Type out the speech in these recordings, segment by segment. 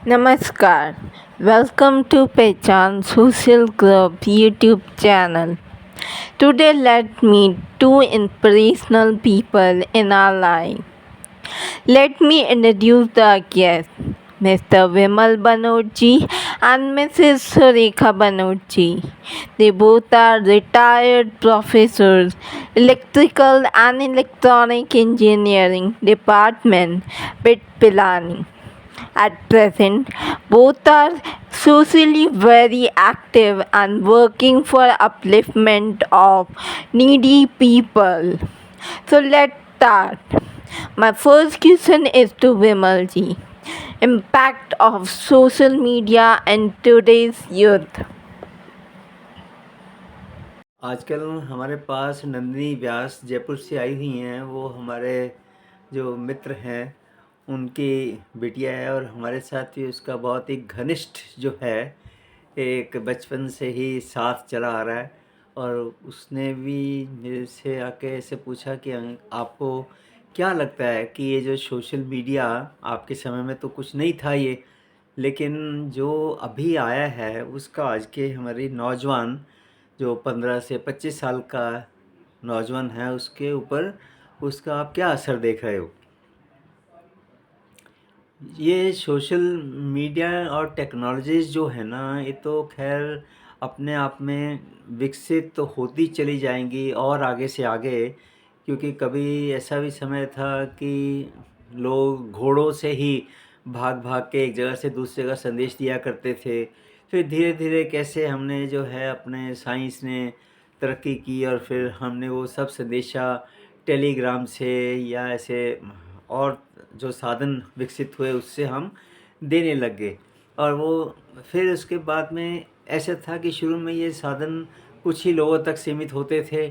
Namaskar. Welcome to Pechan Social Club YouTube channel. Today let's meet two inspirational people in our life. Let me introduce the guests, Mr. Vimal Banerjee and Mrs. Surekha Banerjee. They both are retired professors, electrical and electronic engineering department with Pilani. At present, both are socially very active and working for upliftment of needy people. So let's start. My first question is to Vimalji. Impact of social media in today's youth. आजकल हमारे पास नंदिनी व्यास जयपुर से आई हुई हैं। वो हमारे जो मित्र हैं उनकी बिटिया है और हमारे साथ ही उसका बहुत ही घनिष्ठ जो है एक बचपन से ही साथ चला आ रहा है। और उसने भी मेरे से आके ऐसे पूछा कि आपको क्या लगता है कि ये जो सोशल मीडिया आपके समय में तो कुछ नहीं था ये, लेकिन जो अभी आया है उसका आज के हमारी नौजवान जो 15 से 25 साल का नौजवान है उसके ऊपर उसका आप क्या असर देख रहे हो? ये सोशल मीडिया और टेक्नोलॉजीज़ जो है ना, ये तो खैर अपने आप में विकसित तो होती चली जाएंगी और आगे से आगे, क्योंकि कभी ऐसा भी समय था कि लोग घोड़ों से ही भाग भाग के एक जगह से दूसरी जगह संदेश दिया करते थे। फिर धीरे धीरे कैसे हमने जो है अपने साइंस ने तरक्की की और फिर हमने वो सब संदेशा टेलीग्राम से या ऐसे और जो साधन विकसित हुए उससे हम देने लग गए। और वो फिर उसके बाद में ऐसा था कि शुरू में ये साधन कुछ ही लोगों तक सीमित होते थे,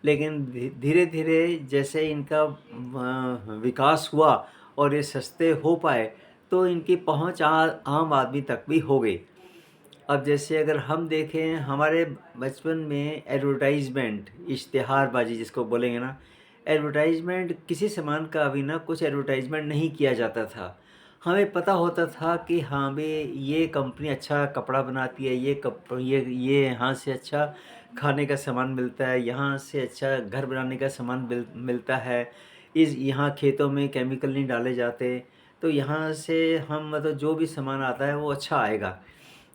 लेकिन धीरे धीरे जैसे इनका विकास हुआ और ये सस्ते हो पाए तो इनकी पहुंच आम आदमी तक भी हो गई। अब जैसे अगर हम देखें हमारे बचपन में एडवर्टाइजमेंट, इश्तिहारबाजी जिसको बोलेंगे ना, एडवर्टाइजमेंट किसी सामान का अभी ना कुछ एडवर्टाइजमेंट नहीं किया जाता था। हमें पता होता था कि हाँ भाई ये कंपनी अच्छा कपड़ा बनाती है, ये यहाँ से अच्छा खाने का सामान मिलता है, यहाँ से अच्छा घर बनाने का सामान मिलता है, इस यहाँ खेतों में केमिकल नहीं डाले जाते, तो यहाँ से हम मतलब जो भी सामान आता है वो अच्छा आएगा।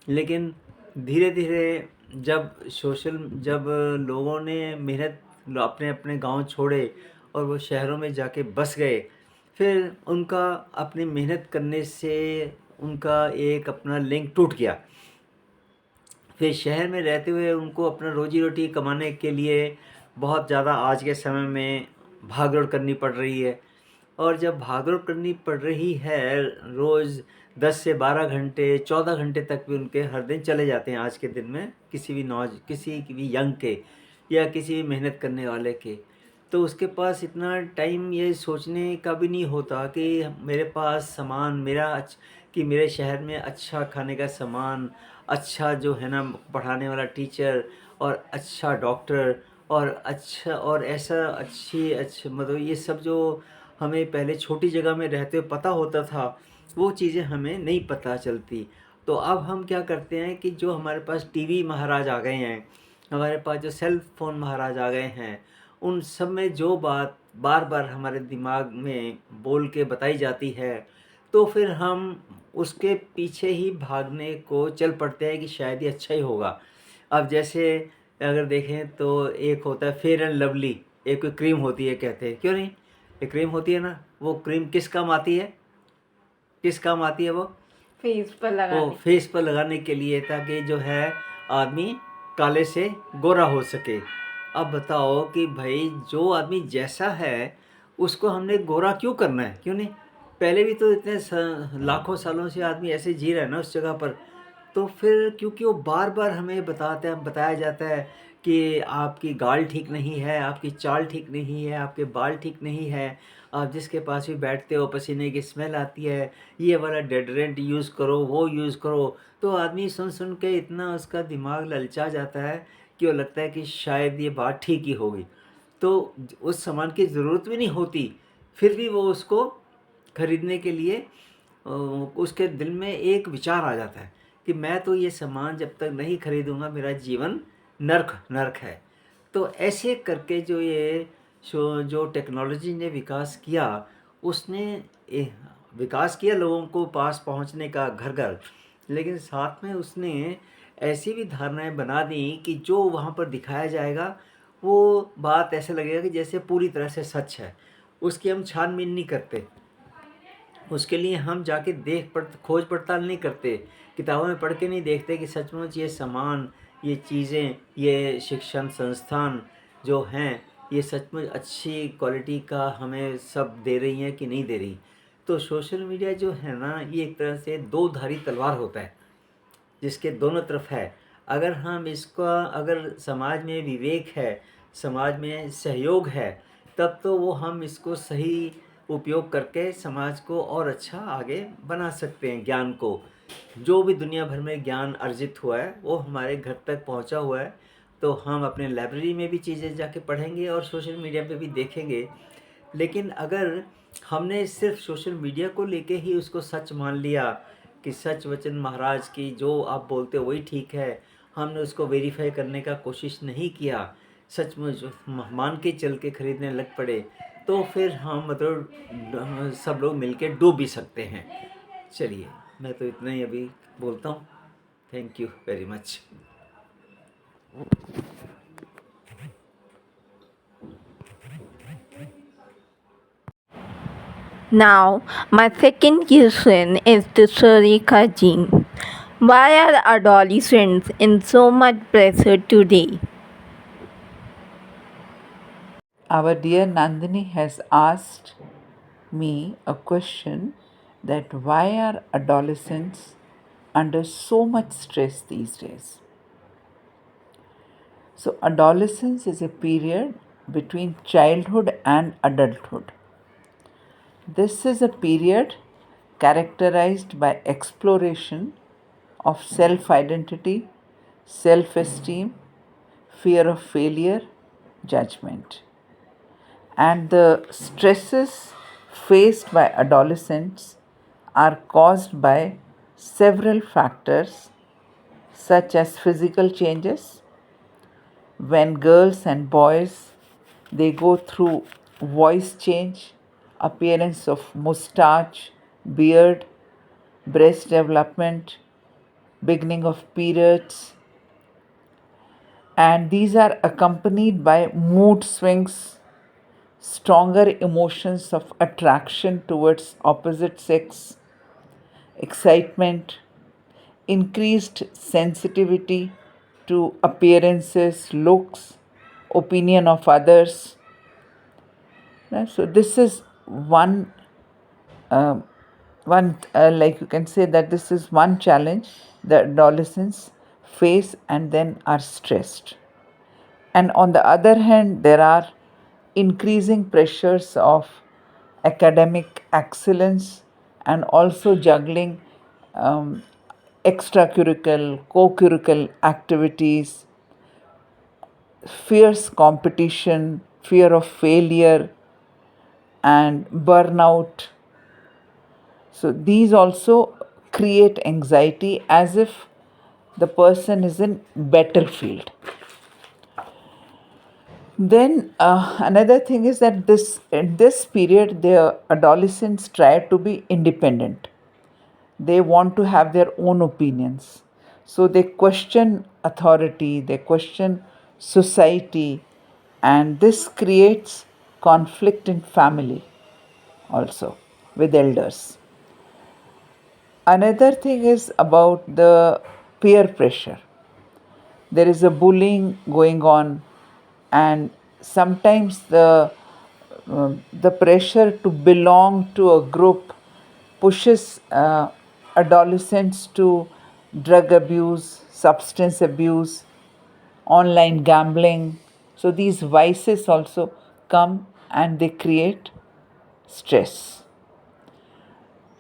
लेकिन धीरे धीरे जब लोगों ने मेहनत अपने अपने गांव छोड़े और वो शहरों में जाके बस गए, फिर उनका अपनी मेहनत करने से उनका एक अपना लिंक टूट गया। फिर शहर में रहते हुए उनको अपना रोजी रोटी कमाने के लिए बहुत ज़्यादा आज के समय में भाग दौड़ करनी पड़ रही है। और जब भाग दौड़ करनी पड़ रही है, रोज़ 10 से 12 घंटे 14 घंटे तक भी उनके हर दिन चले जाते हैं आज के दिन में, किसी भी यंग के या किसी भी मेहनत करने वाले के। तो उसके पास इतना टाइम ये सोचने का भी नहीं होता कि मेरे पास सामान कि मेरे शहर में अच्छा खाने का सामान, अच्छा जो है ना पढ़ाने वाला टीचर और अच्छा डॉक्टर और अच्छा और ऐसा अच्छी मतलब ये सब जो हमें पहले छोटी जगह में रहते हुए पता होता था, वो चीज़ें हमें नहीं पता चलती। तो अब हम क्या करते हैं कि जो हमारे पास टीवी महाराज आ गए हैं, हमारे पास जो सेल फ़ोन महाराज आ गए हैं, उन सब में जो बात बार बार हमारे दिमाग में बोल के बताई जाती है, तो फिर हम उसके पीछे ही भागने को चल पड़ते हैं कि शायद ये अच्छा ही होगा। अब जैसे अगर देखें तो एक होता है फेयर एंड लवली, एक कोई क्रीम होती है, कहते हैं क्यों नहीं, ये क्रीम होती है ना, वो क्रीम किस काम आती है, किस काम आती है वो फेस पर वो लगाने। फेस पर लगाने के लिए, ताकि जो है आदमी काले से गोरा हो सके। अब बताओ कि भाई जो आदमी जैसा है उसको हमने गोरा क्यों करना है, क्यों नहीं? पहले भी तो इतने लाखों सालों से आदमी ऐसे जी रहा है ना उस जगह पर। तो फिर क्योंकि वो बार बार हमें बताया जाता है कि आपकी गाल ठीक नहीं है, आपकी चाल ठीक नहीं है, आपके बाल ठीक नहीं है, आप जिसके पास भी बैठते हो पसीने की स्मेल आती है, ये वाला डेडरेंट यूज़ करो, वो यूज़ करो। तो आदमी सुन सुन के इतना उसका दिमाग ललचा जाता है कि वो लगता है कि शायद ये बात ठीक ही होगी। तो उस सामान की ज़रूरत भी नहीं होती, फिर भी वो उसको खरीदने के लिए उसके दिल में एक विचार आ जाता है कि मैं तो ये सामान जब तक नहीं खरीदूंगा मेरा जीवन नर्क नर्क है। तो ऐसे करके जो टेक्नोलॉजी ने विकास किया, उसने ए, विकास किया लोगों को पास पहुंचने का घर घर, लेकिन साथ में उसने ऐसी भी धारणाएं बना दी कि जो वहाँ पर दिखाया जाएगा वो बात ऐसे लगेगा कि जैसे पूरी तरह से सच है, उसकी हम छानबीन नहीं करते, उसके लिए हम जाके खोज पड़ताल नहीं करते, किताबों में पढ़ के नहीं देखते कि सचमुच ये सामान, ये चीज़ें, ये शिक्षण संस्थान जो हैं ये सचमुच अच्छी क्वालिटी का हमें सब दे रही हैं कि नहीं दे रही। तो सोशल मीडिया जो है ना, ये एक तरह से दो धारी तलवार होता है जिसके दोनों तरफ है। अगर हम इसका अगर समाज में विवेक है, समाज में सहयोग है, तब तो वो हम इसको सही उपयोग करके समाज को और अच्छा आगे बना सकते हैं। ज्ञान को, जो भी दुनिया भर में ज्ञान अर्जित हुआ है वो हमारे घर तक पहुंचा हुआ है, तो हम अपने लाइब्रेरी में भी चीज़ें जाके पढ़ेंगे और सोशल मीडिया पे भी देखेंगे। लेकिन अगर हमने सिर्फ सोशल मीडिया को लेके ही उसको सच मान लिया कि सच वचन महाराज की जो आप बोलते हो वही ठीक है, हमने उसको वेरीफाई करने का कोशिश नहीं किया, सचमुच मान के चल के खरीदने लग पड़े, तो फिर हम मतलब सब लोग मिलके डूब भी सकते हैं। चलिए, मैं तो इतना ही अभी बोलता हूँ। Thank you very much. Now, my second question is to Sarika ji. Why are adolescents in so much pressure today? Our dear Nandini has asked me a question that why are adolescents under so much stress these days? So, adolescence is a period between childhood and adulthood. This is a period characterized by exploration of self identity, self esteem, fear of failure, judgment. And the stresses faced by adolescents are caused by several factors such as physical changes. When girls and boys they go through voice change, appearance of mustache, beard, breast development, beginning of periods, and these are accompanied by mood swings, stronger emotions of attraction towards opposite sex, excitement, increased sensitivity to appearances, looks, opinion of others. So this is uh, like you can say that this is one challenge the adolescents face and then are stressed. And on the other hand, there are increasing pressures of academic excellence and also juggling um, extracurricular, co curricular activities, fierce competition, fear of failure, and burnout. So, these also create anxiety as if the person is in battlefield. Then another thing is that this in this period the adolescents try to be independent. They want to have their own opinions. So they question authority, they question society, and this creates conflict in family also with elders. Another thing is about the peer pressure. There is a bullying going on, and sometimes the pressure to belong to a group pushes adolescents to drug abuse, substance abuse, online gambling. So these vices also come and they create stress.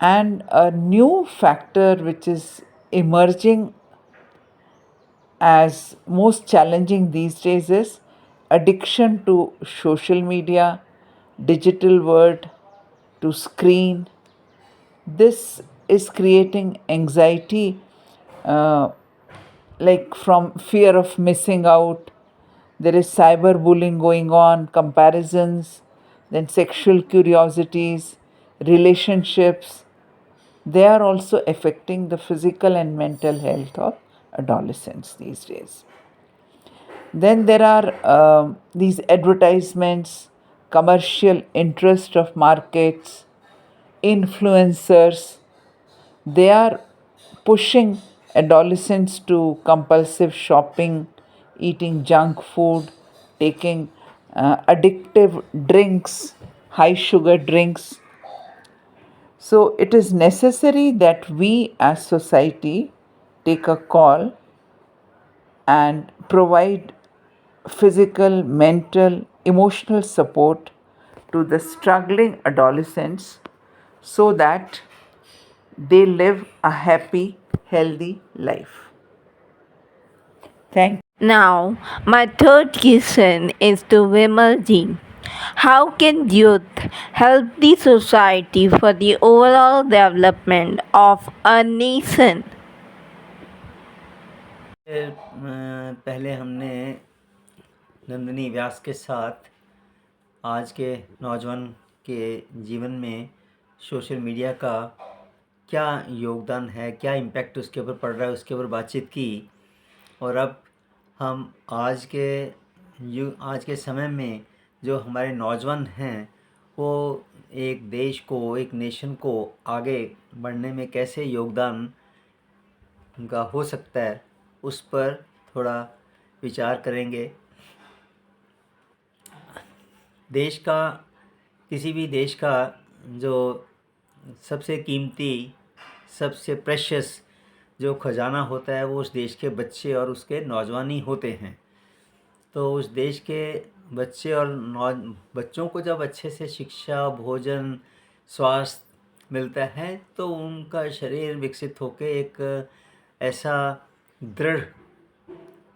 And a new factor which is emerging as most challenging these days is addiction to social media, digital world, to screen. This is creating anxiety, uh, like from fear of missing out. There is cyberbullying going on, comparisons, then sexual curiosities, relationships. They are also affecting the physical and mental health of adolescents these days. Then there are these advertisements, commercial interest of markets, influencers. They are pushing adolescents to compulsive shopping, eating junk food, taking addictive drinks, high sugar drinks. So it is necessary that we as society take a call and provide physical, mental, emotional support to the struggling adolescents so that they live a happy, healthy life. Thank Now, my third question is to Vimal ji. How can youth help the society for the overall development of a nation? पहले हमने नंदिनी व्यास के साथ आज के नौजवान के जीवन में सोशल मीडिया का क्या योगदान है, क्या इम्पैक्ट उसके ऊपर पड़ रहा है, उसके ऊपर बातचीत की। और अब हम आज के समय में जो हमारे नौजवान हैं वो एक देश को, एक नेशन को आगे बढ़ने में कैसे योगदान उनका हो सकता है, उस पर थोड़ा विचार करेंगे। किसी भी देश का जो सबसे कीमती, सबसे प्रेशियस जो ख़जाना होता है वो उस देश के बच्चे और उसके नौजवान ही होते हैं। तो उस देश के बच्चे और बच्चों को जब अच्छे से शिक्षा, भोजन, स्वास्थ्य मिलता है तो उनका शरीर विकसित होकर एक ऐसा दृढ़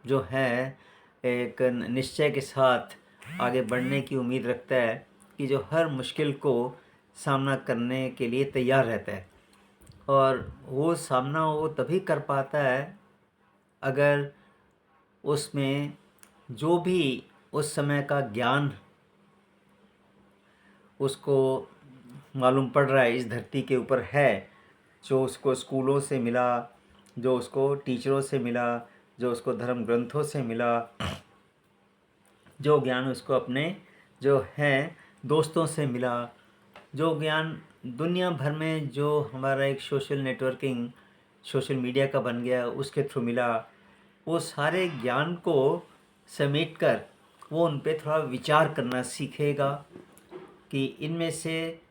जो है, एक निश्चय के साथ आगे बढ़ने की उम्मीद रखता है कि जो हर मुश्किल को सामना करने के लिए तैयार रहता है। और वो सामना वो तभी कर पाता है अगर उसमें जो भी उस समय का ज्ञान उसको मालूम पड़ रहा है, इस धरती के ऊपर है, जो उसको स्कूलों से मिला, जो उसको टीचरों से मिला, जो उसको धर्म ग्रंथों से मिला, जो ज्ञान उसको अपने जो हैं दोस्तों से मिला, जो ज्ञान दुनिया भर में जो हमारा एक सोशल नेटवर्किंग, सोशल मीडिया का बन गया उसके थ्रू मिला, वो सारे ज्ञान को समेट कर वो उन पे थोड़ा विचार करना सीखेगा कि इनमें से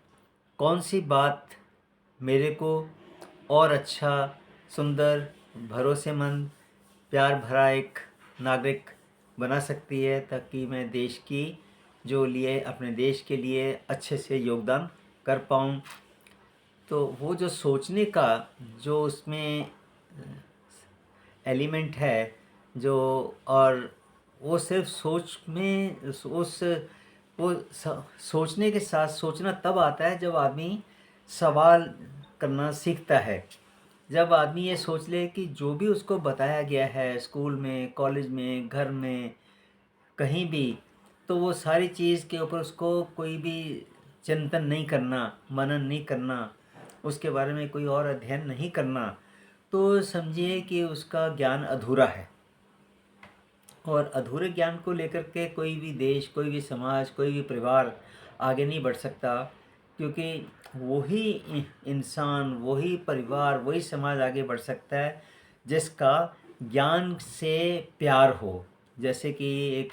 कौन सी बात मेरे को और अच्छा, सुंदर, भरोसेमंद, प्यार भरा एक नागरिक बना सकती है, ताकि मैं देश की जो लिए अपने देश के लिए अच्छे से योगदान कर पाऊँ। तो वो जो सोचने का जो उसमें एलिमेंट है जो, और वो सिर्फ सोच में सोचने के साथ सोचना तब आता है जब आदमी सवाल करना सीखता है। जब आदमी ये सोच ले कि जो भी उसको बताया गया है स्कूल में, कॉलेज में, घर में, कहीं भी, तो वो सारी चीज़ के ऊपर उसको कोई भी चिंतन नहीं करना, मनन नहीं करना, उसके बारे में कोई और अध्ययन नहीं करना, तो समझिए कि उसका ज्ञान अधूरा है। और अधूरे ज्ञान को लेकर के कोई भी देश, कोई भी समाज, कोई भी परिवार आगे नहीं बढ़ सकता, क्योंकि वही इंसान, वही परिवार, वही समाज आगे बढ़ सकता है जिसका ज्ञान से प्यार हो। जैसे कि एक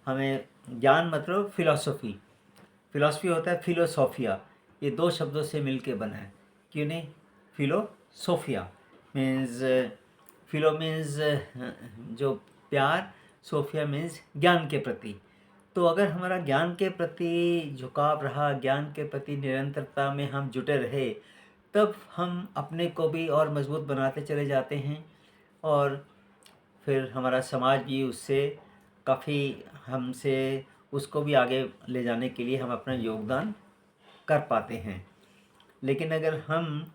हमें ज्ञान मतलब फिलॉसफी होता है फिलोसोफिया, ये दो शब्दों से मिलके बना है। क्यों नहीं? फिलोसोफिया मीन्स, फिलो मीन्स जो प्यार, सोफिया मीन्स ज्ञान के प्रति। तो अगर हमारा ज्ञान के प्रति झुकाव रहा, ज्ञान के प्रति निरंतरता में हम जुटे रहे, तब हम अपने को भी और मजबूत बनाते चले जाते हैं और फिर हमारा समाज भी उससे काफ़ी, हमसे उसको भी आगे ले जाने के लिए हम अपना योगदान कर पाते हैं। लेकिन अगर हम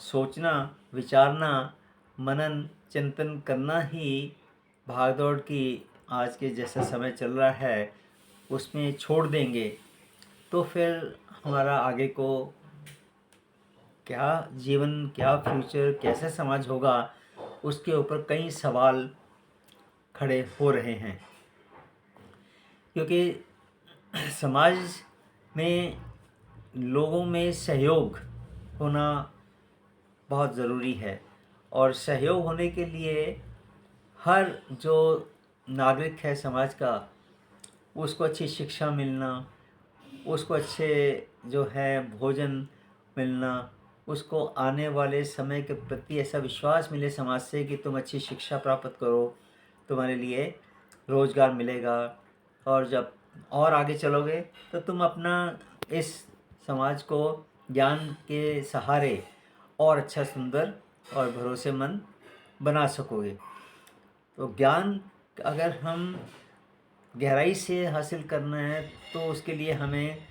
सोचना, विचारना, मनन चिंतन करना ही भागदौड़ की आज के जैसा समय चल रहा है उसमें छोड़ देंगे तो फिर हमारा आगे को क्या जीवन, क्या फ्यूचर, कैसे समाज होगा, उसके ऊपर कई सवाल खड़े हो रहे हैं। क्योंकि समाज में लोगों में सहयोग होना बहुत ज़रूरी है और सहयोग होने के लिए हर जो नागरिक है समाज का उसको अच्छी शिक्षा मिलना, उसको अच्छे जो है भोजन मिलना, उसको आने वाले समय के प्रति ऐसा विश्वास मिले समाज से कि तुम अच्छी शिक्षा प्राप्त करो, तुम्हारे लिए रोज़गार मिलेगा और जब और आगे चलोगे तो तुम अपना इस समाज को ज्ञान के सहारे और अच्छा, सुंदर और भरोसेमंद बना सकोगे। तो ज्ञान अगर हम गहराई से हासिल करना है तो उसके लिए हमें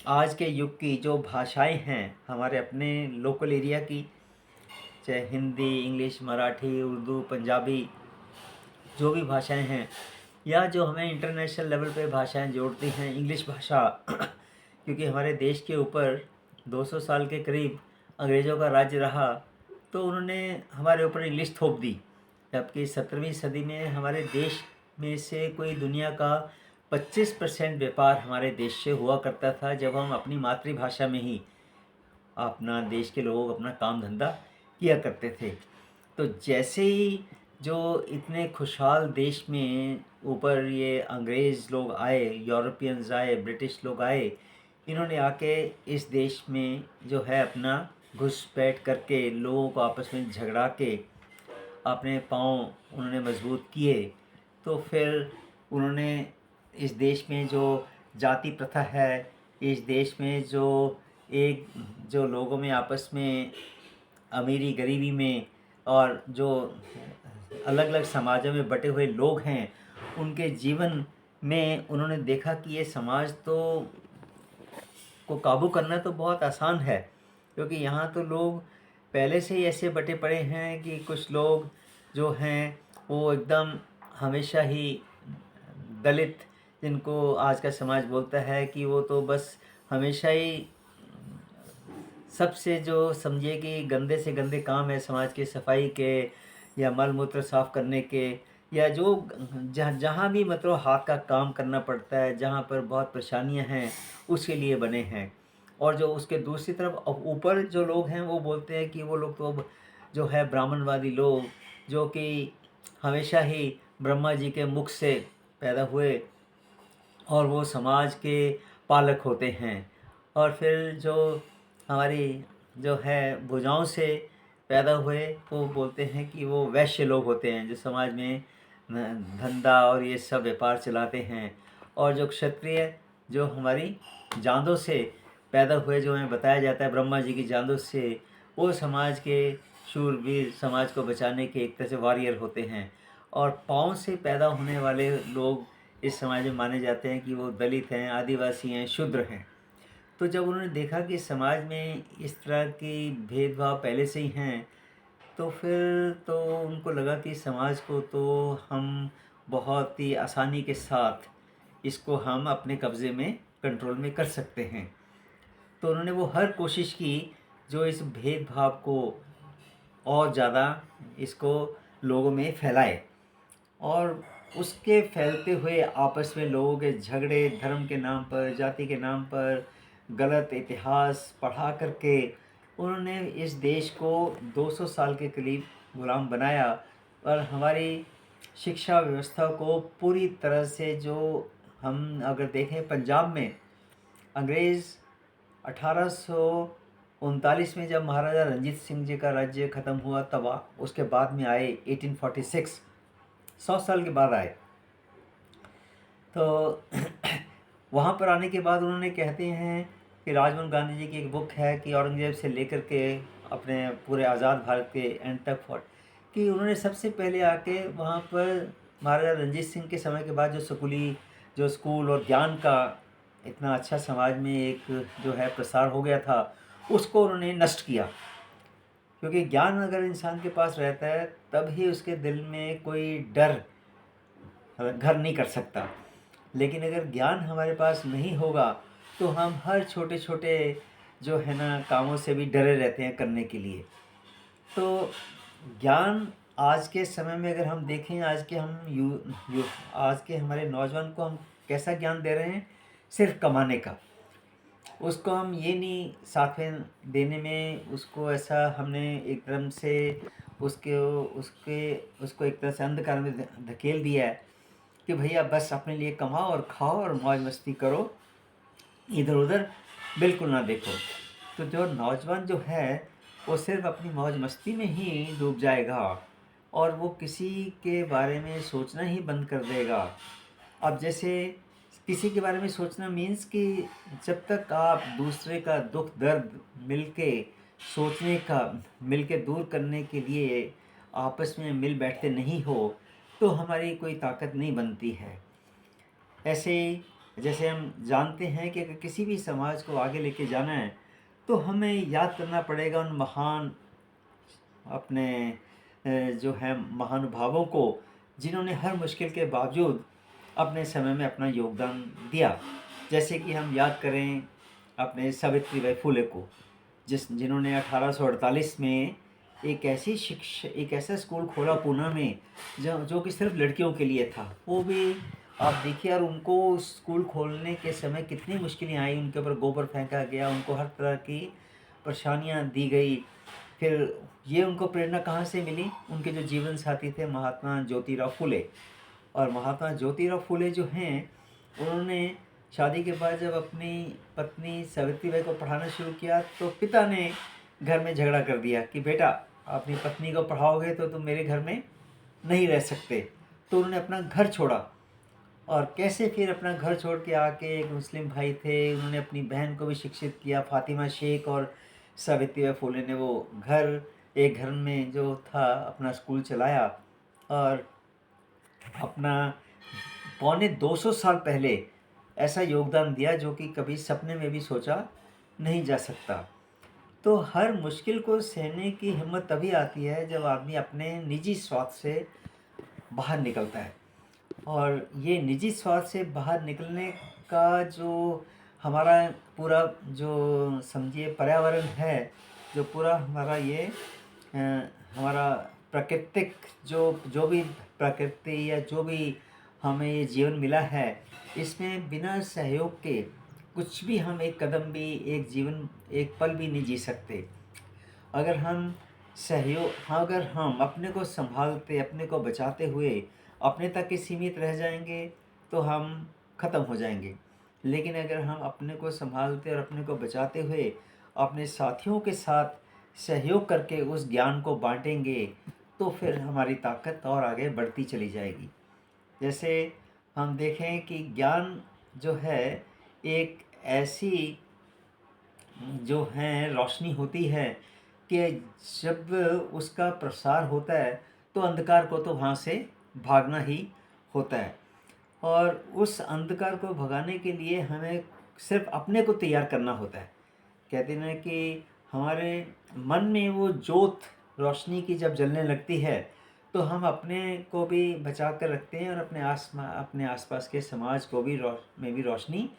आज के युग की जो भाषाएं हैं हमारे अपने लोकल एरिया की, चाहे हिंदी, इंग्लिश, मराठी, उर्दू, पंजाबी, जो भी भाषाएं हैं या जो हमें इंटरनेशनल लेवल पे भाषाएं जोड़ती हैं, इंग्लिश भाषा क्योंकि हमारे देश के ऊपर 200 साल के करीब अंग्रेज़ों का राज्य रहा तो उन्होंने हमारे ऊपर इंग्लिश थोप दी, जबकि 17वीं सदी में हमारे देश में से कोई दुनिया का 25% व्यापार हमारे देश से हुआ करता था जब हम अपनी मातृभाषा में ही अपना देश के लोग अपना काम धंधा किया करते थे। तो जैसे ही जो इतने खुशहाल देश में ऊपर ये अंग्रेज़ लोग आए, यूरोपियंस आए, ब्रिटिश लोग आए, इन्होंने आके इस देश में जो है अपना घुसपैठ करके लोगों को आपस में झगड़ा के अपने पाँव उन्होंने मजबूत किए। तो फिर उन्होंने इस देश में जो जाति प्रथा है, इस देश में जो लोगों में आपस में अमीरी गरीबी में और जो अलग अलग समाजों में बटे हुए लोग हैं उनके जीवन में उन्होंने देखा कि ये समाज को काबू करना तो बहुत आसान है, क्योंकि यहाँ तो लोग पहले से ही ऐसे बटे पड़े हैं कि कुछ लोग जो हैं वो एकदम हमेशा ही दलित, जिनको आज का समाज बोलता है कि वो तो बस हमेशा ही सबसे जो समझिए कि गंदे से गंदे काम है समाज के, सफाई के या मल मूत्र साफ़ करने के, या जो जहाँ भी मतलब हाथ का काम करना पड़ता है, जहाँ पर बहुत परेशानियाँ हैं उसके लिए बने हैं। और जो उसके दूसरी तरफ ऊपर जो लोग हैं वो बोलते हैं कि वो लोग तो अब जो है ब्राह्मणवादी लोग, जो कि हमेशा ही ब्रह्मा जी के मुख से पैदा हुए और वो समाज के पालक होते हैं। और फिर जो हमारी जो है भुजाओं से पैदा हुए वो बोलते हैं कि वो वैश्य लोग होते हैं जो समाज में धंधा और ये सब व्यापार चलाते हैं। और जो क्षत्रिय जो हमारी जांदों से पैदा हुए, जो हमें बताया जाता है ब्रह्मा जी की जांदों से, वो समाज के शूरवीर, समाज को बचाने के एक तरह से वॉरियर होते हैं। और पाँव से पैदा होने वाले लोग इस समाज में माने जाते हैं कि वो दलित हैं, आदिवासी हैं, शूद्र हैं। तो जब उन्होंने देखा कि समाज में इस तरह की भेदभाव पहले से ही हैं तो फिर तो उनको लगा कि समाज को तो हम बहुत ही आसानी के साथ इसको हम अपने कब्ज़े में कंट्रोल में कर सकते हैं। तो उन्होंने वो हर कोशिश की जो इस भेदभाव को और ज़्यादा इसको लोगों में फैलाए, और उसके फैलते हुए आपस में लोगों के झगड़े धर्म के नाम पर, जाति के नाम पर, गलत इतिहास पढ़ा करके उन्होंने इस देश को 200 साल के करीब गुलाम बनाया। और हमारी शिक्षा व्यवस्था को पूरी तरह से, जो हम अगर देखें पंजाब में अंग्रेज़ 1839 में जब महाराजा रंजीत सिंह जी का राज्य ख़त्म हुआ तब उसके बाद में आए 1846, 100 साल के बाद आए। तो वहाँ पर आने के बाद उन्होंने कहते हैं कि राजमोहन गांधी जी की एक बुक है कि औरंगज़ेब से लेकर के अपने पूरे आज़ाद भारत के एंड तक फॉर, कि उन्होंने सबसे पहले आके वहाँ पर महाराजा रंजीत सिंह के समय के बाद जो स्कूल और ज्ञान का इतना अच्छा समाज में एक जो है प्रसार हो गया था, उसको उन्होंने नष्ट किया। क्योंकि ज्ञान अगर इंसान के पास रहता है तब ही उसके दिल में कोई डर घर नहीं कर सकता। लेकिन अगर ज्ञान हमारे पास नहीं होगा तो हम हर छोटे छोटे जो है ना कामों से भी डरे रहते हैं करने के लिए। तो ज्ञान आज के समय में अगर हम देखें, आज के हम आज के हमारे नौजवान को हम कैसा ज्ञान दे रहे हैं, सिर्फ कमाने का। उसको हम ये नहीं साथ में देने में उसको ऐसा हमने एकदम से उसके उसके उसको एक तरह से अंधकार में धकेल दिया है कि भैया बस अपने लिए कमाओ और खाओ और मौज मस्ती करो, इधर उधर बिल्कुल ना देखो। तो जो नौजवान जो है वो सिर्फ अपनी मौज मस्ती में ही डूब जाएगा और वो किसी के बारे में सोचना ही बंद कर देगा। अब जैसे किसी के बारे में सोचना मीन्स कि जब तक आप दूसरे का दुख दर्द मिलके सोचने का, मिलके दूर करने के लिए आपस में मिल बैठते नहीं हो तो हमारी कोई ताकत नहीं बनती है। ऐसे ही जैसे हम जानते हैं कि अगर किसी भी समाज को आगे लेके जाना है तो हमें याद करना पड़ेगा उन महान अपने जो है महानुभावों को, जिन्होंने हर मुश्किल के बावजूद अपने समय में अपना योगदान दिया। जैसे कि हम याद करें अपने सावित्रीबाई फुले को, जिन्होंने 1848 में एक ऐसा स्कूल खोला पूना में जो कि सिर्फ लड़कियों के लिए था। वो भी आप देखिए यार, उनको स्कूल खोलने के समय कितनी मुश्किलें आई, उनके ऊपर गोबर फेंका गया, उनको हर तरह की परेशानियां दी गई। फिर ये उनको प्रेरणा कहाँ से मिली? उनके जो जीवन साथी थे महात्मा ज्योतिराव फुले। और महात्मा ज्योतिराव फुले जो हैं, उन्होंने शादी के बाद जब अपनी पत्नी सावित्रीबाई को पढ़ाना शुरू किया तो पिता ने घर में झगड़ा कर दिया कि बेटा अपनी पत्नी को पढ़ाओगे तो तुम मेरे घर में नहीं रह सकते। तो उन्होंने अपना घर छोड़ा। और कैसे फिर अपना घर छोड़ के आके, एक मुस्लिम भाई थे, उन्होंने अपनी बहन को भी शिक्षित किया, फातिमा शेख, और सावित्रीबाई फुले ने वो एक घर में जो था अपना स्कूल चलाया। और अपना पौने 200 साल पहले ऐसा योगदान दिया जो कि कभी सपने में भी सोचा नहीं जा सकता। तो हर मुश्किल को सहने की हिम्मत तभी आती है जब आदमी अपने निजी स्वार्थ से बाहर निकलता है। और ये निजी स्वार्थ से बाहर निकलने का जो हमारा पूरा जो समझिए पर्यावरण है, जो पूरा हमारा ये हमारा प्राकृतिक जो भी प्रकृति या जो भी हमें ये जीवन मिला है, इसमें बिना सहयोग के कुछ भी हम एक कदम भी, एक पल भी नहीं जी सकते। अगर हम अपने को संभालते, अपने को बचाते हुए अपने तक ही सीमित रह जाएंगे तो हम ख़त्म हो जाएंगे। लेकिन अगर हम अपने को संभालते और अपने को बचाते हुए अपने साथियों के साथ सहयोग करके उस ज्ञान को बांटेंगे तो फिर हमारी ताकत और आगे बढ़ती चली जाएगी। जैसे हम देखें कि ज्ञान जो है एक ऐसी जो है रोशनी होती है कि जब उसका प्रसार होता है तो अंधकार को तो वहाँ से भागना ही होता है। और उस अंधकार को भगाने के लिए हमें सिर्फ अपने को तैयार करना होता है। कहते हैं कि हमारे मन में वो जोत रोशनी की जब जलने लगती है तो हम अपने को भी बचा कर रखते हैं और अपने आसपास के समाज को भी में भी रोशनी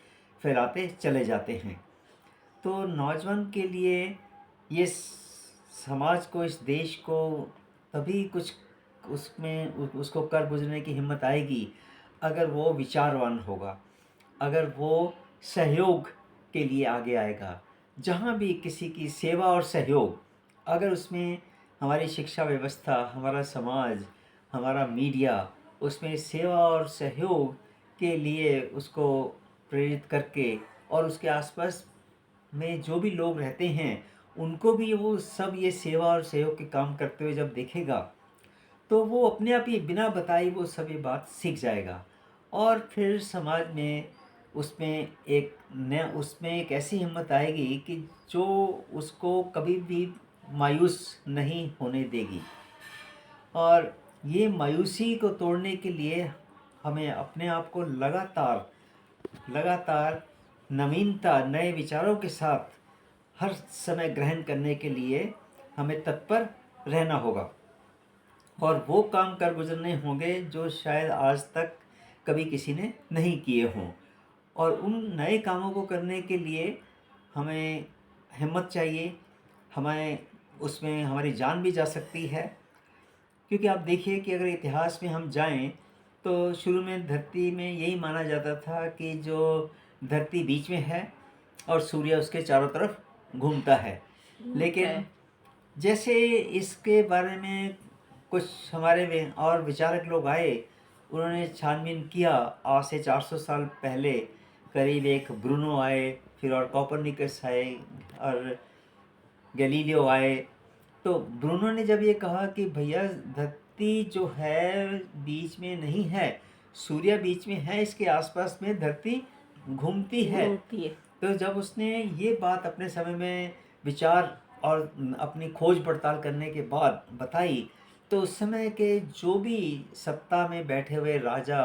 फैलाते चले जाते हैं। तो नौजवान के लिए ये समाज को, इस देश को तभी कुछ उसको कर गुजरने की हिम्मत आएगी अगर वो विचारवान होगा, अगर वो सहयोग के लिए आगे आएगा। जहाँ भी किसी की सेवा और सहयोग, अगर उसमें हमारी शिक्षा व्यवस्था, हमारा समाज, हमारा मीडिया उसमें सेवा और सहयोग के लिए उसको प्रेरित करके और उसके आसपास में जो भी लोग रहते हैं उनको भी वो सब ये सेवा और सहयोग के काम करते हुए जब देखेगा तो वो अपने आप ही बिना बताए वो सब ये बात सीख जाएगा। और फिर समाज में उसमें एक ऐसी हिम्मत आएगी कि जो उसको कभी भी मायूस नहीं होने देगी। और ये मायूसी को तोड़ने के लिए हमें अपने आप को लगातार नवीनता, नए विचारों के साथ हर समय ग्रहण करने के लिए हमें तत्पर रहना होगा और वो काम कर गुजरने होंगे जो शायद आज तक कभी किसी ने नहीं किए हों। और उन नए कामों को करने के लिए हमें हिम्मत चाहिए, हमें उसमें हमारी जान भी जा सकती है। क्योंकि आप देखिए कि अगर इतिहास में हम जाएं तो शुरू में धरती में यही माना जाता था कि जो धरती बीच में है और सूर्य उसके चारों तरफ घूमता है। लेकिन जैसे इसके बारे में कुछ हमारे और विचारक लोग आए, उन्होंने छानबीन किया। आज से 400 साल पहले करीब एक ब्रूनो आए, फिर और कोपरनिकस आए और गैलीलियो आए। तो ब्रूनो ने जब ये कहा कि भैया धरती जो है बीच में नहीं है, सूर्य बीच में है, इसके आसपास में धरती घूमती है। तो जब उसने ये बात अपने समय में विचार और अपनी खोज पड़ताल करने के बाद बताई, तो उस समय के जो भी सत्ता में बैठे हुए राजा,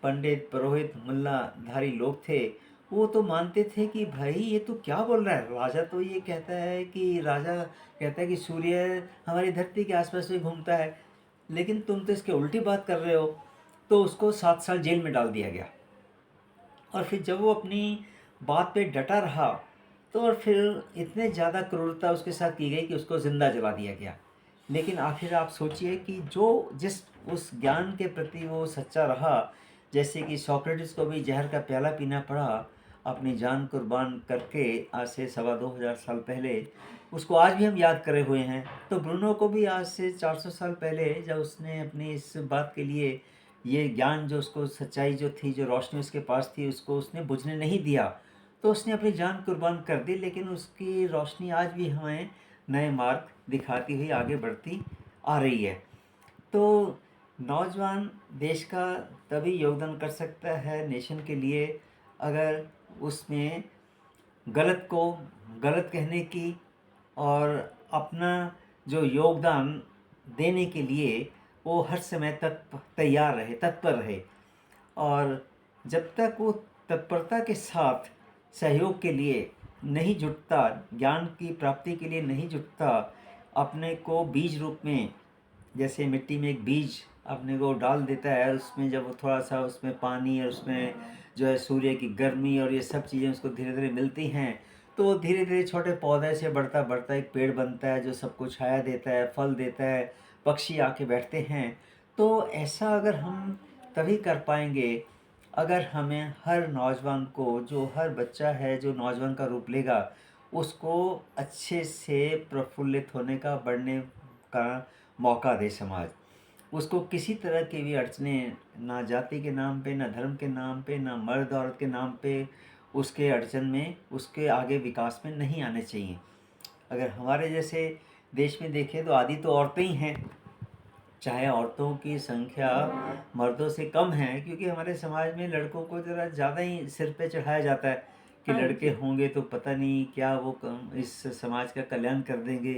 पंडित, पुरोहित, मुल्लाधारी लोग थे, वो तो मानते थे कि भाई ये तो क्या बोल रहा है। राजा तो ये कहता है कि सूर्य हमारी धरती के आसपास में घूमता है, लेकिन तुम तो इसके उल्टी बात कर रहे हो। तो उसको 7 साल जेल में डाल दिया गया। और फिर जब वो अपनी बात पे डटा रहा तो और फिर इतने ज़्यादा क्रूरता उसके साथ की गई कि उसको ज़िंदा जला दिया गया। लेकिन आखिर आप सोचिए कि जिस उस ज्ञान के प्रति वो सच्चा रहा, जैसे कि सोक्रेटिस को भी जहर का प्याला पीना पड़ा अपनी जान कुर्बान करके आज से 2,25,000 साल पहले, उसको आज भी हम याद करे हुए हैं। तो ब्रूनो को भी आज से 400 साल पहले जब उसने अपनी इस बात के लिए ये ज्ञान जो उसको सच्चाई जो थी, जो रोशनी उसके पास थी, उसको उसने बुझने नहीं दिया, तो उसने अपनी जान कुर्बान कर दी। लेकिन उसकी रोशनी आज भी हमें नए मार्ग दिखाती हुई आगे बढ़ती आ रही है। तो नौजवान देश का तभी योगदान कर सकता है नेशन के लिए अगर उसमें गलत को गलत कहने की और अपना जो योगदान देने के लिए वो हर समय तैयार रहे, तत्पर रहे। और जब तक वो तत्परता के साथ सहयोग के लिए नहीं जुटता, ज्ञान की प्राप्ति के लिए नहीं जुटता, अपने को बीज रूप में, जैसे मिट्टी में एक बीज अपने को डाल देता है, उसमें जब वो थोड़ा सा उसमें पानी और उसमें जो है सूर्य की गर्मी और ये सब चीज़ें उसको धीरे धीरे मिलती हैं, तो वो धीरे धीरे छोटे पौधे से बढ़ता बढ़ता एक पेड़ बनता है जो सबको छाया देता है, फल देता है, पक्षी आके बैठते हैं। तो ऐसा अगर हम तभी कर पाएंगे अगर हमें हर नौजवान को, जो हर बच्चा है जो नौजवान का रूप लेगा, उसको अच्छे से प्रफुल्लित होने का, बढ़ने का मौका दे समाज। उसको किसी तरह की भी अड़चनें, ना जाति के नाम पे, ना धर्म के नाम पे, ना मर्द औरत के नाम पे उसके अड़चन में, उसके आगे विकास में नहीं आने चाहिए। अगर हमारे जैसे देश में देखें तो आधी तो औरतें ही हैं, चाहे औरतों की संख्या मर्दों से कम है, क्योंकि हमारे समाज में लड़कों को ज़रा ज़्यादा ही सिर पे चढ़ाया जाता है कि लड़के होंगे तो पता नहीं क्या वो इस समाज का कल्याण कर देंगे।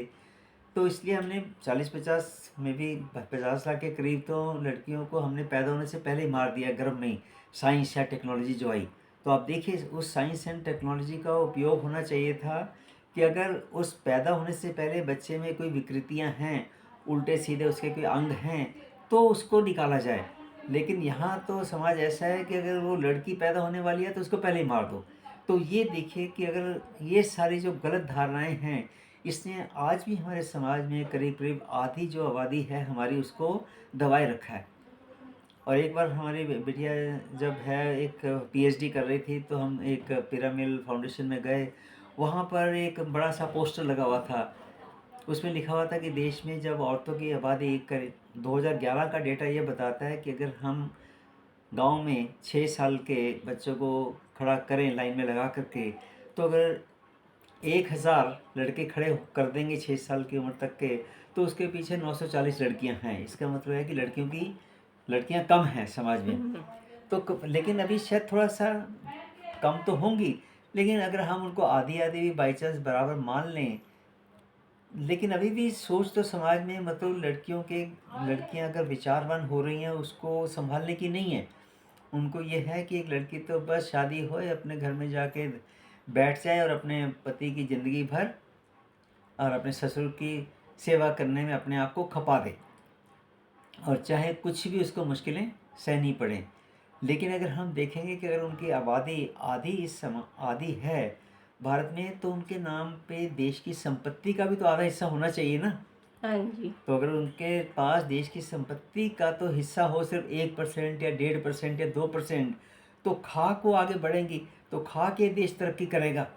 तो इसलिए हमने 40-50 में भी 50 लाख के करीब तो लड़कियों को हमने पैदा होने से पहले ही मार दिया गर्भ में ही, साइंस या टेक्नोलॉजी जो आई। तो आप देखिए उस साइंस एंड टेक्नोलॉजी का उपयोग होना चाहिए था कि अगर उस पैदा होने से पहले बच्चे में कोई विकृतियां हैं, उल्टे सीधे उसके कोई अंग हैं, तो उसको निकाला जाए। लेकिन यहाँ तो समाज ऐसा है कि अगर वो लड़की पैदा होने वाली है तो उसको पहले ही मार दो। तो ये देखिए कि अगर ये सारी जो गलत धारणाएं हैं, इसने आज भी हमारे समाज में करीब करीब आधी जो आबादी है हमारी, उसको दबाए रखा है। और एक बार हमारी बिटिया जब है एक पीएचडी कर रही थी, तो हम एक पिरामिल फाउंडेशन में गए। वहाँ पर एक बड़ा सा पोस्टर लगा हुआ था, उसमें लिखा हुआ था कि देश में जब औरतों की आबादी 2011 का डेटा ये बताता है कि अगर हम गांव में 6 साल के बच्चों को खड़ा करें लाइन में लगा करके, तो अगर 1000 लड़के खड़े कर देंगे 6 साल की उम्र तक के, तो उसके पीछे 940 लड़कियां हैं। इसका मतलब है कि लड़कियां कम हैं समाज में। तो लेकिन अभी शायद थोड़ा सा कम तो होंगी, लेकिन अगर हम उनको आधी आधी भी बाई चांस बराबर मान लें, लेकिन अभी भी सोच तो समाज में मतलब लड़कियां अगर विचारवान हो रही हैं उसको संभालने की नहीं है। उनको ये है कि एक लड़की तो बस शादी होए, अपने घर में जाके बैठ जाए और अपने पति की ज़िंदगी भर और अपने ससुर की सेवा करने में अपने आप को खपा दे और चाहे कुछ भी उसको मुश्किलें सहनी पड़ें। लेकिन अगर हम देखेंगे कि अगर उनकी आबादी आधी इस समय आधी है भारत में, तो उनके नाम पे देश की संपत्ति का भी तो आधा हिस्सा होना चाहिए ना। हाँ जी। तो अगर उनके पास देश की संपत्ति का तो हिस्सा हो सिर्फ 1% या 1.5% या 2%, तो खा को आगे बढ़ेंगी, तो खा के देश तरक्की करेगा।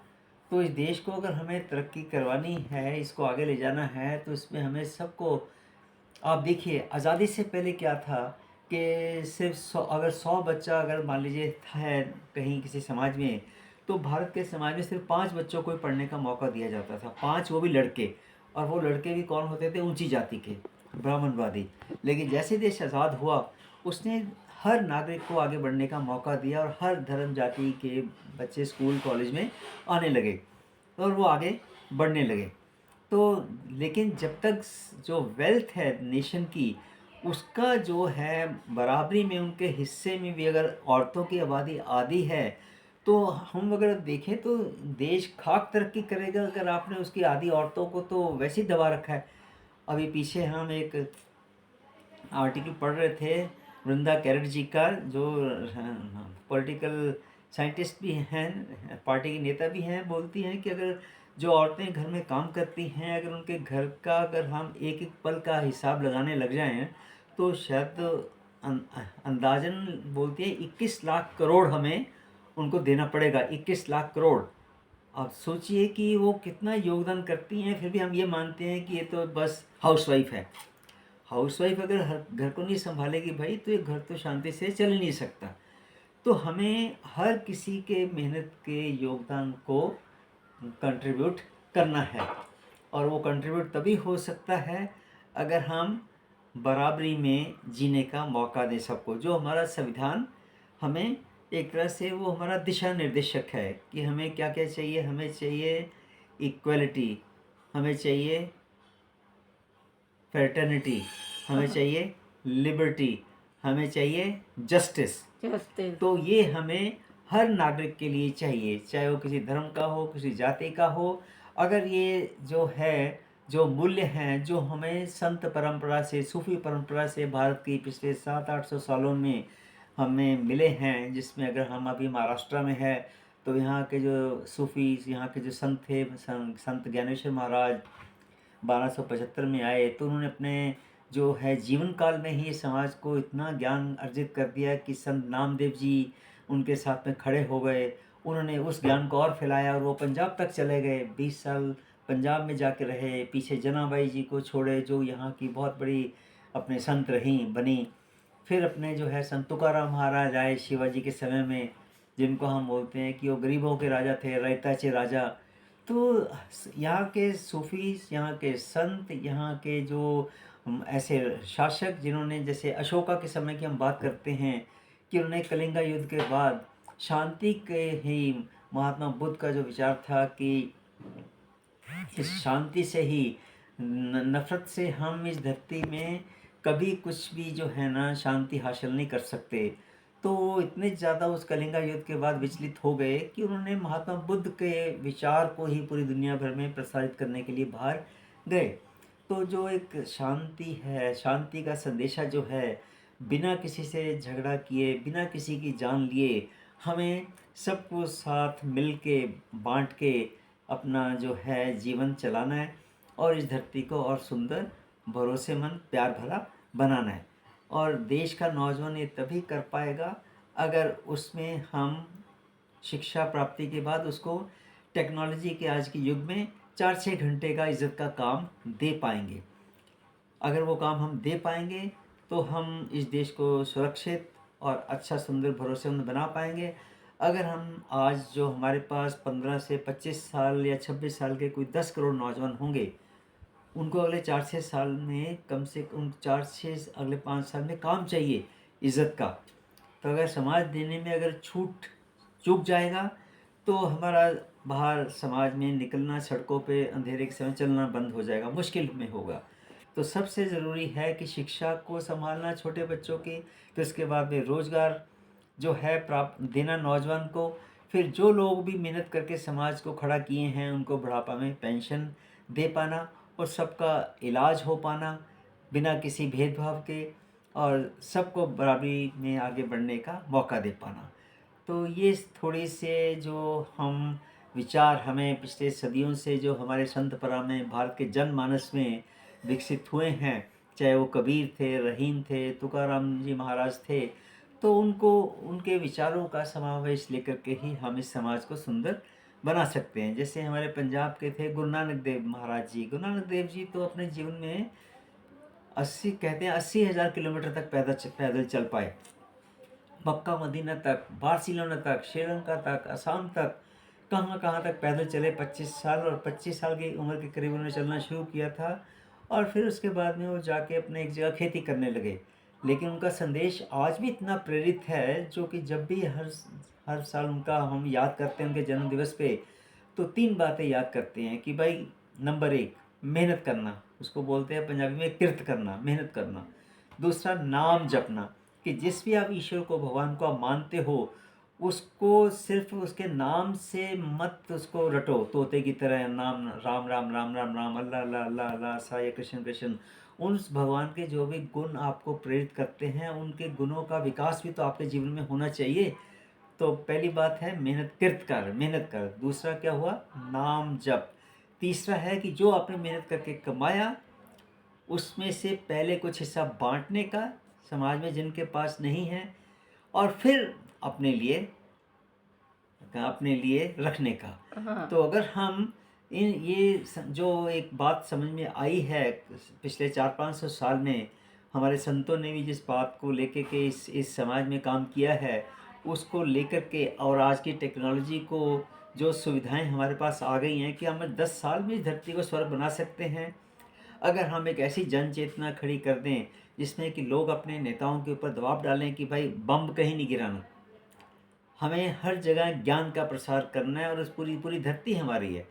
तो इस देश को अगर हमें तरक्की करवानी है, इसको आगे ले जाना है, तो इसमें हमें सबको, आप देखिए आज़ादी से पहले क्या था कि सिर्फ 100 बच्चा अगर मान लीजिए है कहीं किसी समाज में, तो भारत के समाज में सिर्फ 5 बच्चों को ही पढ़ने का मौका दिया जाता था, 5, वो भी लड़के। और वो लड़के भी कौन होते थे? ऊंची जाति के, ब्राह्मणवादी। लेकिन जैसे देश आज़ाद हुआ, उसने हर नागरिक को आगे बढ़ने का मौका दिया और हर धर्म जाति के बच्चे स्कूल कॉलेज में आने लगे और वो आगे बढ़ने लगे। तो लेकिन जब तक जो वेल्थ है नेशन की, उसका जो है बराबरी में उनके हिस्से में भी अगर औरतों की आबादी आधी है, तो हम अगर देखें तो देश खाक तरक्की करेगा अगर आपने उसकी आधी औरतों को तो वैसे ही दबा रखा है। अभी पीछे हम एक आर्टिकल पढ़ रहे थे वृंदा कैरट जी का, जो पॉलिटिकल साइंटिस्ट भी हैं, पार्टी के नेता भी हैं, बोलती हैं कि अगर जो औरतें घर में काम करती हैं, अगर उनके घर का अगर हम एक एक पल का हिसाब लगाने लग जाएं, तो शायद अंदाजन बोलती है 21 लाख करोड़ हमें उनको देना पड़ेगा। 21 लाख करोड़। आप सोचिए कि वो कितना योगदान करती हैं, फिर भी हम ये मानते हैं कि ये तो बस हाउसवाइफ है। हाउसवाइफ अगर हर घर को नहीं संभालेगी भाई, तो ये घर तो शांति से चल ही नहीं सकता। तो हमें हर किसी के मेहनत के योगदान को कंट्रीब्यूट करना है, और वो कंट्रीब्यूट तभी हो सकता है अगर हम बराबरी में जीने का मौका दें सबको। जो हमारा संविधान हमें एक तरह से वो हमारा दिशा निर्देशक है कि हमें क्या क्या चाहिए। हमें चाहिए इक्वलिटी, हमें चाहिए फ्रेटर्निटी, हमें चाहिए लिबर्टी, हमें चाहिए जस्टिस। जस्टिस। तो ये हमें हर नागरिक के लिए चाहिए, चाहे वो किसी धर्म का हो, किसी जाति का हो। अगर ये जो है, जो मूल्य हैं, जो हमें संत परंपरा से, सूफी परंपरा से भारत की पिछले 700-800 सालों में हमें मिले हैं, जिसमें अगर हम अभी महाराष्ट्र में है, तो यहाँ के जो सूफी, यहाँ के जो संत थे, संत ज्ञानेश्वर महाराज 1275 में आए, तो उन्होंने अपने जो है जीवन काल में ही समाज को इतना ज्ञान अर्जित कर दिया कि संत नामदेव जी उनके साथ में खड़े हो गए। उन्होंने उस ज्ञान को और फैलाया और वो पंजाब तक चले गए, 20 साल पंजाब में जाके रहे। पीछे जनाबाई जी को छोड़े, जो यहाँ की बहुत बड़ी अपने संत रहीं बनी। फिर अपने जो है संत तुकाराम महाराज आए शिवाजी के समय में, जिनको हम बोलते हैं कि वो गरीबों के राजा थे, रैताचे राजा। तो यहाँ के सूफी, यहाँ के संत, यहाँ के जो ऐसे शासक जिन्होंने, जैसे अशोका के समय की हम बात करते हैं कि उन्होंने कलिंगा युद्ध के बाद शांति के ही, महात्मा बुद्ध का जो विचार था कि इस शांति से ही, नफ़रत से हम इस धरती में कभी कुछ भी जो है ना शांति हासिल नहीं कर सकते। तो वो इतने ज़्यादा उस कलिंगा युद्ध के बाद विचलित हो गए कि उन्होंने महात्मा बुद्ध के विचार को ही पूरी दुनिया भर में प्रसारित करने के लिए बाहर गए। तो जो एक शांति है, शांति का संदेशा जो है, बिना किसी से झगड़ा किए, बिना किसी की जान लिए, हमें सबको साथ मिल के बाँट के अपना जो है जीवन चलाना है और इस धरती को और सुंदर, भरोसेमंद, प्यार भरा बनाना है। और देश का नौजवान ये तभी कर पाएगा अगर उसमें हम शिक्षा प्राप्ति के बाद उसको टेक्नोलॉजी के आज के युग में 4-6 घंटे का इज़्ज़त का काम दे पाएंगे। अगर वो काम हम दे पाएंगे तो हम इस देश को सुरक्षित और अच्छा, सुंदर, भरोसेमंद बना पाएंगे। अगर हम आज जो हमारे पास 15 से 25 साल या 26 साल के कोई 10 करोड़ नौजवान होंगे, उनको अगले 4-6 साल में कम से कम 4-6 अगले 5 साल में काम चाहिए इज़्ज़त का। तो अगर समाज देने में अगर चूक जाएगा, तो हमारा बाहर समाज में निकलना, सड़कों पे अंधेरे के समय चलना बंद हो जाएगा, मुश्किल में होगा। तो सबसे ज़रूरी है कि शिक्षा को संभालना छोटे बच्चों की, फिर उसके बाद में रोज़गार जो है प्राप्त देना नौजवान को, फिर जो लोग भी मेहनत करके समाज को खड़ा किए हैं उनको बुढ़ापा में पेंशन दे पाना, और सबका इलाज हो पाना बिना किसी भेदभाव के, और सबको बराबरी में आगे बढ़ने का मौका दे पाना। तो ये थोड़ी से जो हम विचार हमें पिछले सदियों से जो हमारे संत परंपरा में, भारत के जनमानस में विकसित हुए हैं, चाहे वो कबीर थे, रहीम थे, तुकाराम जी महाराज थे, तो उनके विचारों का समावेश लेकर के ही हम इस समाज को सुंदर बना सकते हैं। जैसे हमारे पंजाब के थे गुरु नानक देव महाराज जी। गुरु नानक देव जी तो अपने जीवन में 80,000 किलोमीटर तक पैदल चल पाए। मक्का मदीना तक, बार्सिलोना तक, श्रीलंका तक, असम तक, कहाँ कहाँ तक पैदल चले। 25 साल, और 25 साल की उम्र के करीब उन्होंने चलना शुरू किया था, और फिर उसके बाद में वो जाके अपने एक जगह खेती करने लगे। लेकिन उनका संदेश आज भी इतना प्रेरित है, जो कि जब भी हर साल उनका हम याद करते हैं उनके जन्म दिवस पे, तो 3 बातें याद करते हैं कि भाई नंबर 1 मेहनत करना, उसको बोलते हैं पंजाबी में किरत करना, मेहनत करना। दूसरा नाम जपना, कि जिस भी आप ईश्वर को, भगवान को आप मानते हो, उसको सिर्फ उसके नाम से मत उसको रटो तोते की तरह, नाम राम राम राम राम राम, अल्लाह अल्लाह अल्लाह अल्लाह, साई कृष्ण कृष्ण। उस भगवान के जो भी गुण आपको प्रेरित करते हैं, उनके गुणों का विकास भी तो आपके जीवन में होना चाहिए। तो पहली बात है मेहनत, किरत कर, मेहनत कर। दूसरा क्या हुआ? नाम जप। तीसरा है कि जो आपने मेहनत करके कमाया, उसमें से पहले कुछ हिस्सा बांटने का समाज में जिनके पास नहीं है, और फिर अपने लिए रखने का। तो अगर हम जो एक बात समझ में आई है पिछले 400-500 साल में, हमारे संतों ने भी जिस बात को लेकर के इस समाज में काम किया है, उसको लेकर के, और आज की टेक्नोलॉजी को, जो सुविधाएं हमारे पास आ गई हैं कि हम 10 साल में इस धरती को स्वर्ग बना सकते हैं। अगर हम एक ऐसी जन चेतना खड़ी कर दें जिसमें कि लोग अपने नेताओं के ऊपर दबाव डालें कि भाई बम कहीं नहीं गिराना, हमें हर जगह ज्ञान का प्रसार करना है, और उस पूरी धरती हमारी है।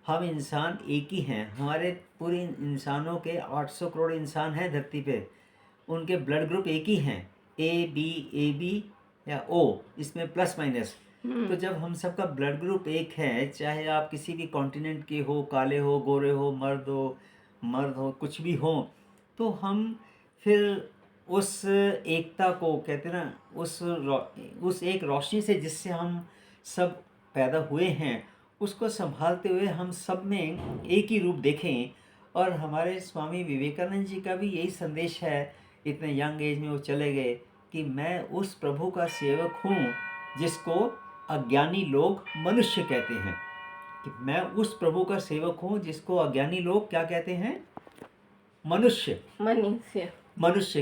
हम इंसान एक ही हैं, हमारे पूरे इंसानों के 800 करोड़ इंसान हैं धरती पे, उनके ब्लड ग्रुप एक ही हैं, AB या O, इसमें प्लस माइनस। तो जब हम सबका ब्लड ग्रुप एक है, चाहे आप किसी भी कॉन्टिनेंट के हो, काले हो, गोरे हो, मर्द हो, कुछ भी हो, तो हम फिर उस एकता को, कहते ना, उस एक रोशनी से जिससे हम सब पैदा हुए हैं, उसको संभालते हुए हम सब में एक ही रूप देखें। और हमारे स्वामी विवेकानंद जी का भी यही संदेश है, इतने यंग एज में वो चले गए, कि मैं उस प्रभु का सेवक हूँ जिसको अज्ञानी लोग मनुष्य कहते हैं। कि मैं उस प्रभु का सेवक हूँ जिसको अज्ञानी लोग क्या कहते हैं? मनुष्य।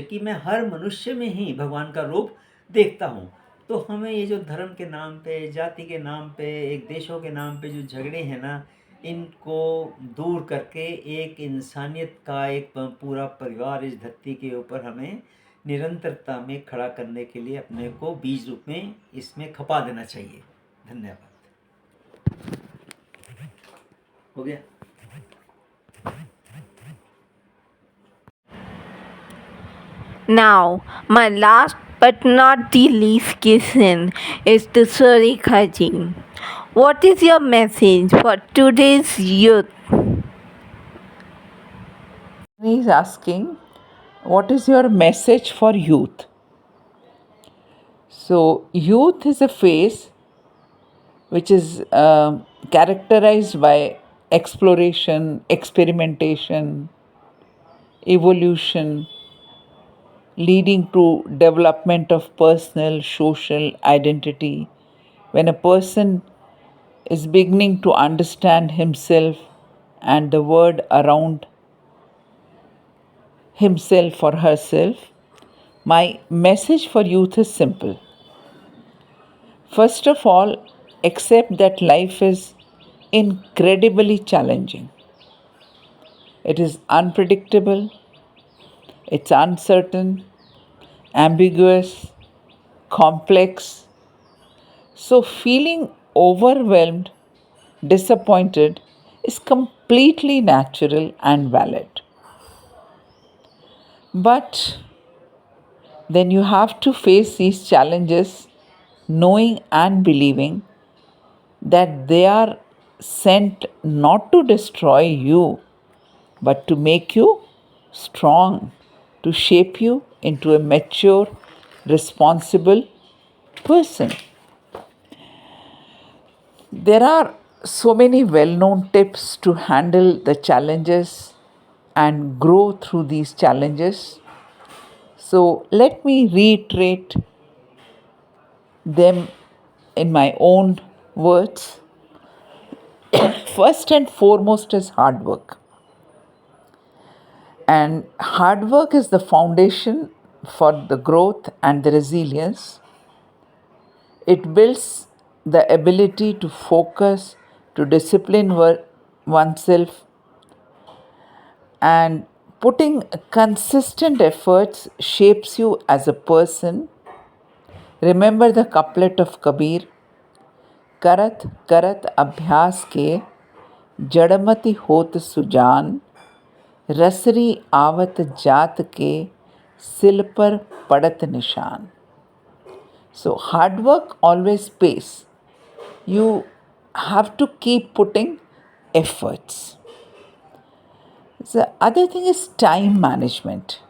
कि मैं हर मनुष्य में ही भगवान का रूप देखता हूँ। तो हमें ये जो धर्म के नाम पे, जाति के नाम पे, एक देशों के नाम पे जो झगड़े हैं ना, इनको दूर करके एक इंसानियत का एक पूरा परिवार इस धरती के ऊपर हमें निरंतरता में खड़ा करने के लिए अपने को बीज रूप में इसमें खपा देना चाहिए। धन्यवाद। हो गया? Now, my last but not the least question is to Sarika ji. What is your message for today's youth? He is asking, what is your message for youth? So, youth is a phase which is characterized by exploration, experimentation, evolution, leading to development of personal, social identity. When a person is beginning to understand himself and the world around himself or herself, my message for youth is simple. First of all, accept that life is incredibly challenging. It is unpredictable, it's uncertain, ambiguous, complex. So, feeling overwhelmed, disappointed is completely natural and valid. But then you have to face these challenges knowing and believing that they are sent not to destroy you but to make you strong, to shape you into a mature, responsible person. There are so many well known tips to handle the challenges and grow through these challenges. So, let me reiterate them in my own words. First and foremost is hard work. And hard work is the foundation for the growth and the resilience. It builds the ability to focus, to discipline oneself, and putting consistent efforts shapes you as a person. Remember the couplet of Kabir, करत करत अभ्यास के जड़मति होत सुजान, रसरी आवत जात के सिल पर पड़त निशान. So hard work always pays. You have to keep putting efforts. The other thing is time management.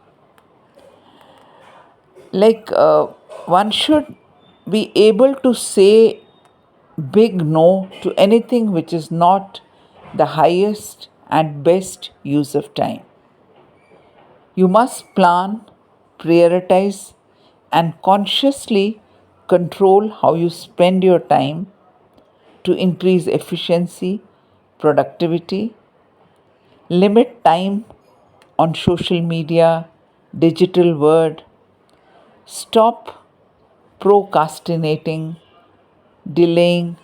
Like one should be able to say big no to anything which is not the highest and best use of time. You must plan, prioritize, and consciously control how you spend your time to increase efficiency, productivity. Limit time on social media, digital world. Stop procrastinating, delaying,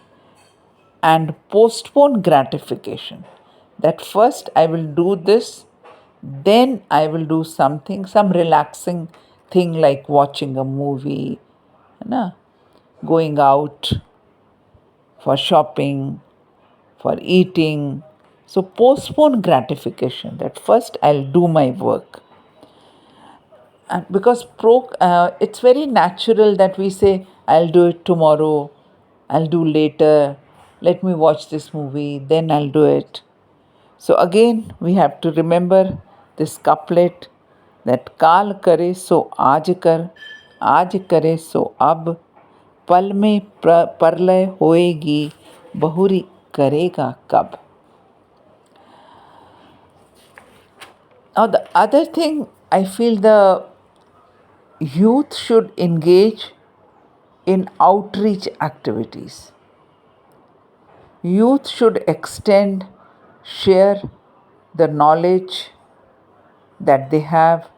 and postpone gratification. That first I will do this, then I will do something, some relaxing thing like watching a movie, na, going out for shopping, for eating. So postpone gratification. That first I'll do my work. And because it's very natural that we say, I'll do it tomorrow, I'll do later, let me watch this movie, then I'll do it. So again, we have to remember this couplet that काल करे सो आज करे सो अब, पल में परलय होएगी, बहुरी करेगा कब. Now the other thing I feel the youth should engage in outreach activities. Youth should extend, share the knowledge that they have,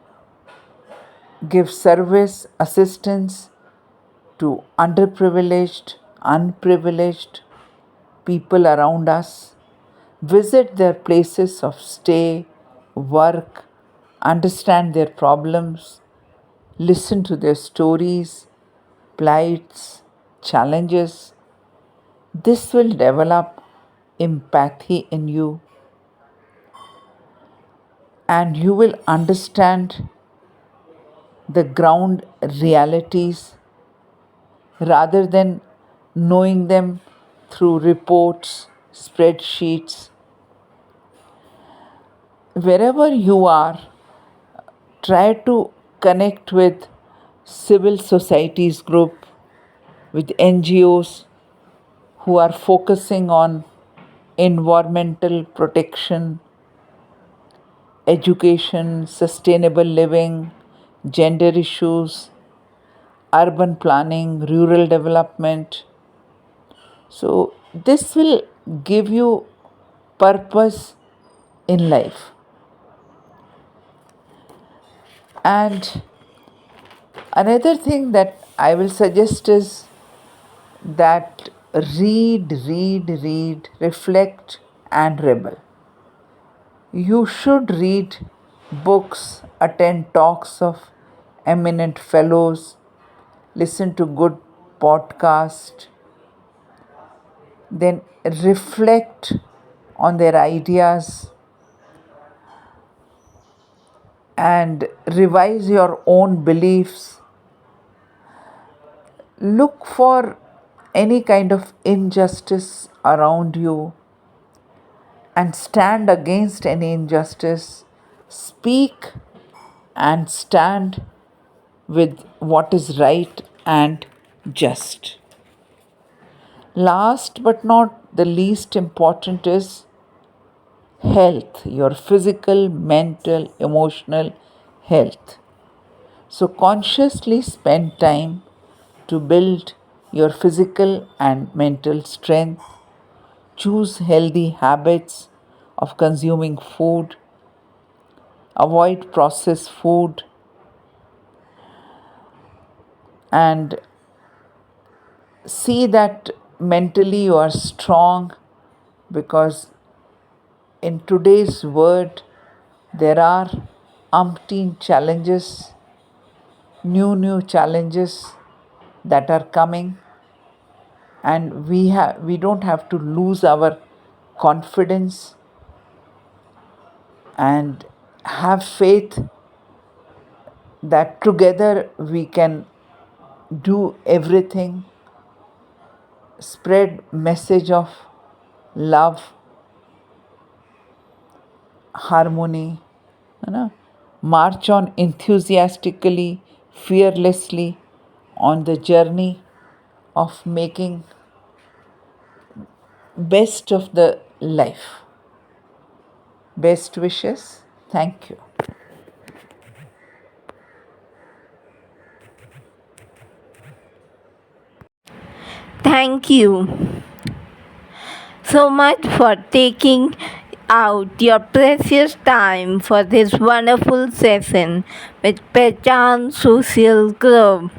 give service, assistance to underprivileged, unprivileged people around us, visit their places of stay, work, understand their problems, listen to their stories, plights, challenges. This will develop empathy in you, and you will understand the ground realities rather than knowing them through reports, spreadsheets. Wherever you are, try to connect with civil societies group, with NGOs who are focusing on environmental protection, education, sustainable living, gender issues, urban planning, rural development. So, this will give you purpose in life. And another thing that I will suggest is that read, reflect, and rebel. You should read books, attend talks of eminent fellows, listen to good podcasts, then reflect on their ideas and revise your own beliefs. Look for any kind of injustice around you and stand against any injustice. Speak and stand with what is right and just. Last but not the least important is health, your physical, mental, emotional health. So, consciously spend time to build your physical and mental strength. Choose healthy habits of consuming food, avoid processed food, and see that mentally you are strong, because in today's world there are umpteen challenges, new challenges that are coming, and we don't have to lose our confidence, and have faith that together we can do everything, spread message of love, harmony, you know, march on enthusiastically, fearlessly on the journey of making best of the life. Best wishes. Thank you. Thank you so much for taking out your precious time for this wonderful session with Pechan Social Club.